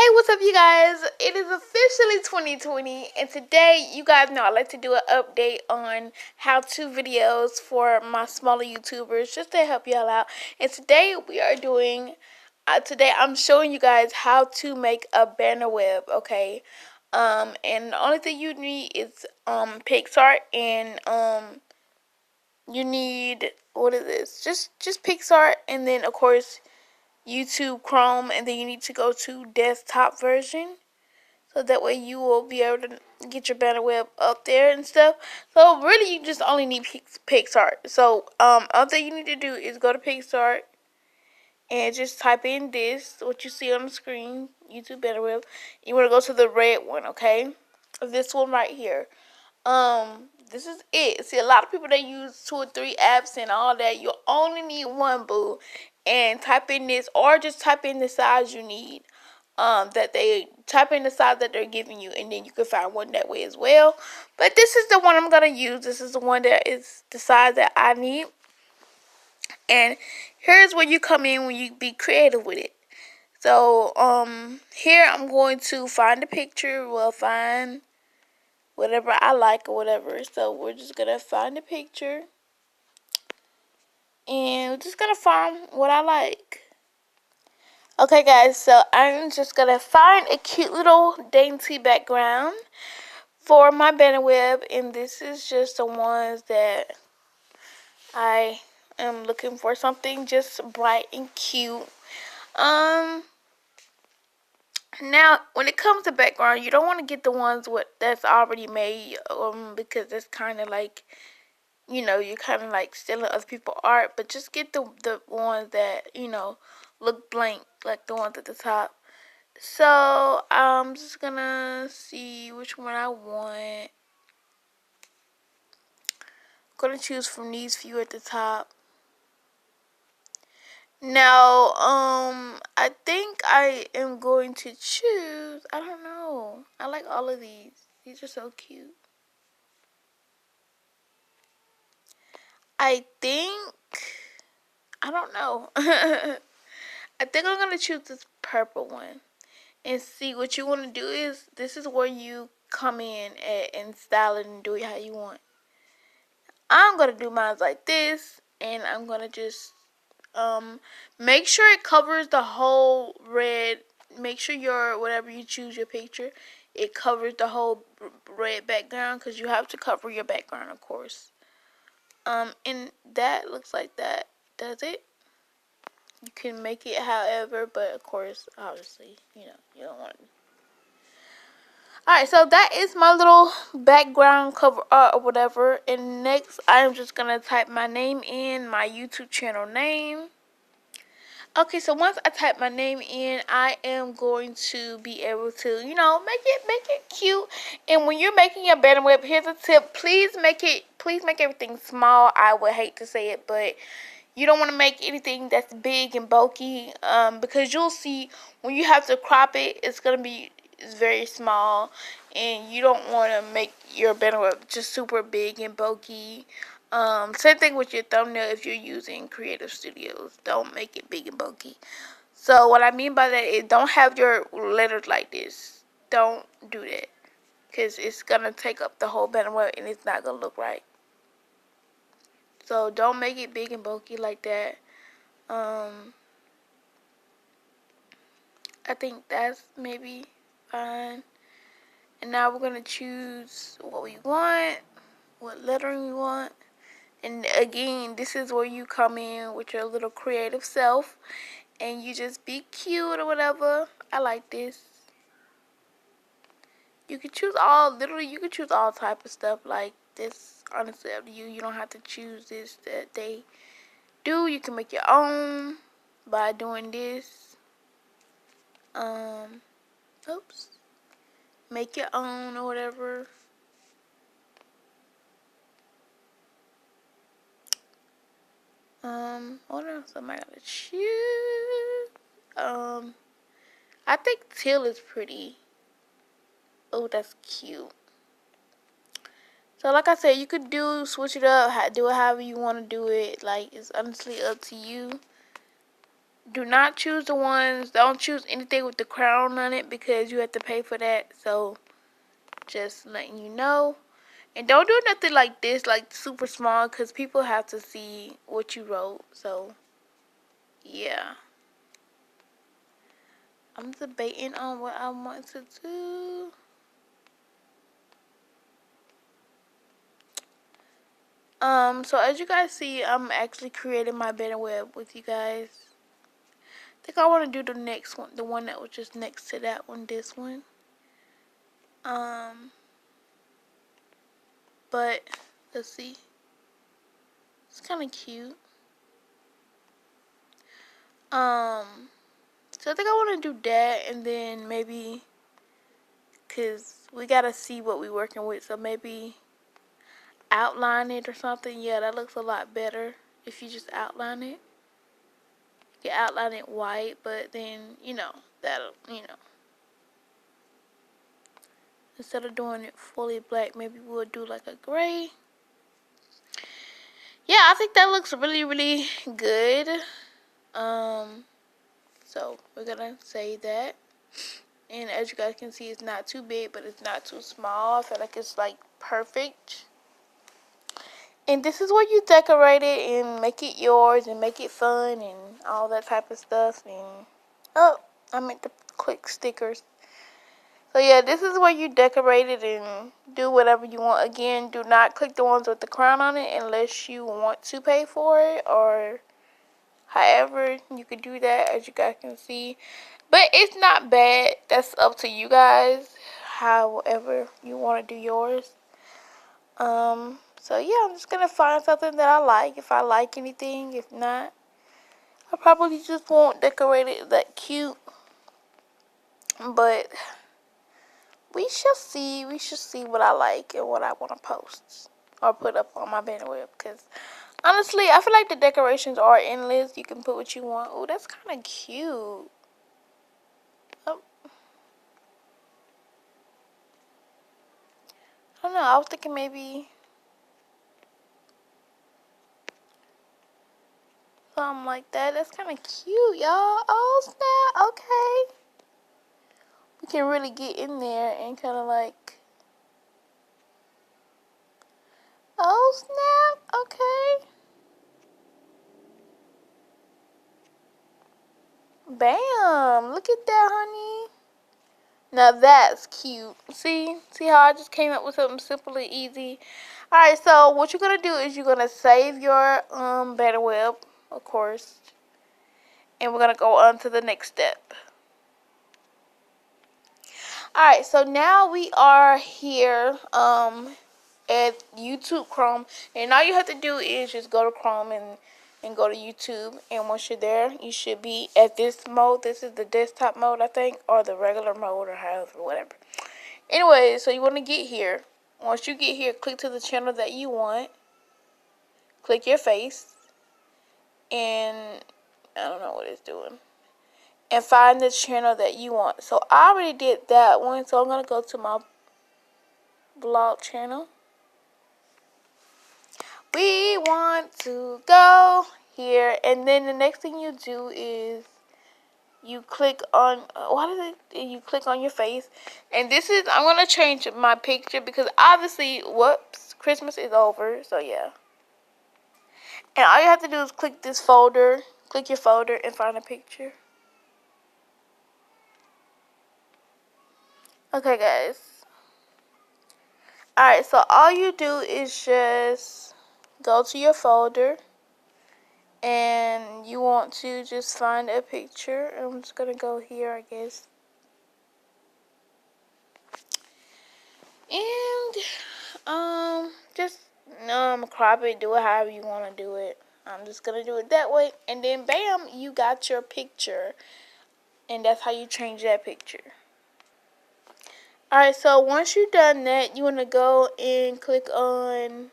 Hey, what's up, you guys? It is officially 2020, and today, you guys know I like to do an update on how-to videos for my smaller YouTubers, just to help y'all out. And today, I'm showing you guys how to make a banner web, okay? And the only thing you need is PicsArt, and you need, what is this? Just PicsArt, and then of course YouTube Chrome, and then you need to go to desktop version, so that way you will be able to get your banner web up there and stuff. So really, you just only need PicsArt. So all that you need to do is go to PicsArt and just type in this, what you see on the screen, YouTube banner web. You want to go to the red one, okay? This one right here. This is it. See, a lot of people, they use 2 or 3 apps and all that. You only need one, boo. And type in this, or just type in the size you need. That they type in the size that they're giving you, and then you can find one that way as well. But this is the one I'm gonna use. This is the one that is the size that I need. And here's where you come in when you be creative with it. So here I'm going to find a picture. Well, find whatever I like or whatever. So we're just gonna find a picture, and we're just gonna find what I like. Okay, guys, so I'm just gonna find a cute little dainty background for my banner web, and this is just the ones that I am looking for, something just bright and cute. Now when it comes to background, you don't want to get the ones that's already made, because it's kind of like, you're kind of like stealing other people's art. But just get the ones that look blank, like the ones at the top. So I'm just gonna see which one I want. I'm gonna choose from these few at the top. Now, I think I am going to choose, I don't know. I like all of these. These are so cute. I think, I don't know. I think I'm gonna choose this purple one. And see, what you want to do is, this is where you come in and style it and do it how you want. I'm gonna do mine like this, and I'm gonna just make sure it covers the whole red. Make sure your, whatever you choose your picture, it covers the whole red background, because you have to cover your background, of course. And that looks like that. Does it? You can make it however, but of course, obviously, you don't want. Alright, so that is my little background cover art or whatever. And next, I am just going to type my name in, my YouTube channel name. Okay, so once I type my name in, I am going to be able to, make it cute. And when you're making your banner web, here's a tip. Please make everything small. I would hate to say it, but you don't want to make anything that's big and bulky, because you'll see when you have to crop it, it's very small, and you don't want to make your banner web just super big and bulky. Same thing with your thumbnail if you're using Creative Studios. Don't make it big and bulky. So what I mean by that is, don't have your letters like this. Don't do that, because it's going to take up the whole banner web, and it's not going to look right. So don't make it big and bulky like that. I think that's maybe fine. And now we're going to choose what we want, what lettering we want. And again, this is where you come in with your little creative self, and you just be cute or whatever. I like this. You can choose all type of stuff like this. Honestly, up to you. You don't have to choose this that they do. You can make your own by doing this. Oops. Make your own or whatever. What else am I gonna choose? I think teal is pretty. Oh, that's cute. So like I said, you could switch it up, do it however you want to do it. Like, it's honestly up to you. do not choose the ones, don't choose anything with the crown on it because you have to pay for that. So just letting you know. And don't do nothing like this, like super small, because people have to see what you wrote. So yeah, I'm debating on what I want to do. So as you guys see, I'm actually creating my banner web with you guys. I think I want to do the next one, the one that was just next to that one, this one. But let's see. It's kind of cute. So I think I want to do that, and then maybe, cause we gotta see what we working with. So maybe outline it or something. Yeah, that looks a lot better if you just outline it. You outline it white, but then that'll instead of doing it fully black, maybe we'll do like a gray. Yeah, I think that looks really, really good. So we're gonna say that. And as you guys can see, it's not too big, but it's not too small. I feel like it's like perfect. And this is where you decorate it and make it yours and make it fun and all that type of stuff. And oh, I meant to click stickers. So yeah, this is where you decorate it and do whatever you want. Again, do not click the ones with the crown on it unless you want to pay for it, or however you could do that, as you guys can see. But it's not bad. That's up to you guys, however you want to do yours. So yeah, I'm just gonna find something that I like. If I like anything, if not, I probably just won't decorate it that cute. But we shall see. We shall see what I like and what I want to post or put up on my banner web. Because honestly, I feel like the decorations are endless. You can put what you want. Oh, that's kind of cute. Oh, I don't know. I was thinking maybe something like that. That's kind of cute, y'all. Oh, snap. Okay. We can really get in there and kind of like, oh, snap. Okay. Bam. Look at that, honey. Now that's cute. See how I just came up with something simple and easy. Alright, so what you're gonna do is you're gonna save your banner web, of course. And we're gonna go on to the next step. Alright, so now we are here at YouTube Chrome, and all you have to do is just go to Chrome and go to YouTube, and once you're there, you should be at this mode. This is the desktop mode, I think, or the regular mode, or however, whatever. Anyway, so you want to get here. Once you get here, click to the channel that you want. Click your face, and I don't know what it's doing. And find the channel that you want. So I already did that one, so I'm gonna go to my blog channel. We want to go here, and then the next thing you do is you click on you click on your face, and this is, I'm gonna change my picture because obviously, whoops, Christmas is over, so yeah. And all you have to do is click this folder, click your folder, and find a picture. Okay, guys. Alright, so all you do is just go to your folder, and you want to just find a picture. I'm just gonna go here, I guess. And just crop it, do it however you want to do it. I'm just gonna do it that way, and then bam, you got your picture, and that's how you change that picture. Alright, so once you've done that, you want to go and click on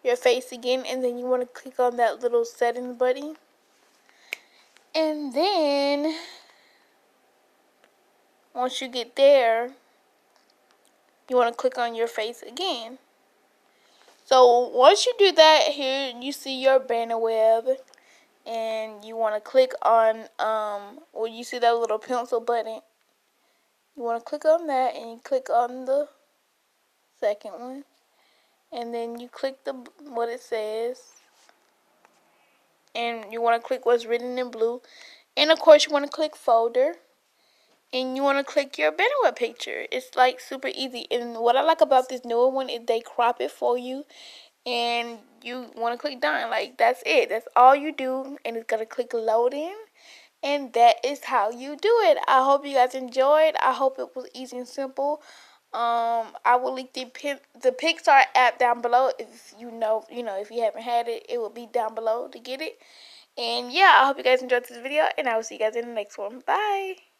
your face again, and then you want to click on that little settings button, and then once you get there, you want to click on your face again. So once you do that, here you see your banner web, and you want to click on where you see that little pencil button. You want to click on that, and you click on the second one, and then you click what it says, and you want to click what's written in blue, and of course you want to click folder, and you want to click your banner picture. It's like super easy. And what I like about this newer one is they crop it for you, and you want to click done. Like, that's it. That's all you do, and it's gonna click loading, and that is how you do it. I hope you guys enjoyed. I hope it was easy and simple. I will link the Pixar app down below. If if you haven't had it, it will be down below to get it. And yeah, I hope you guys enjoyed this video, and I will see you guys in the next one. Bye.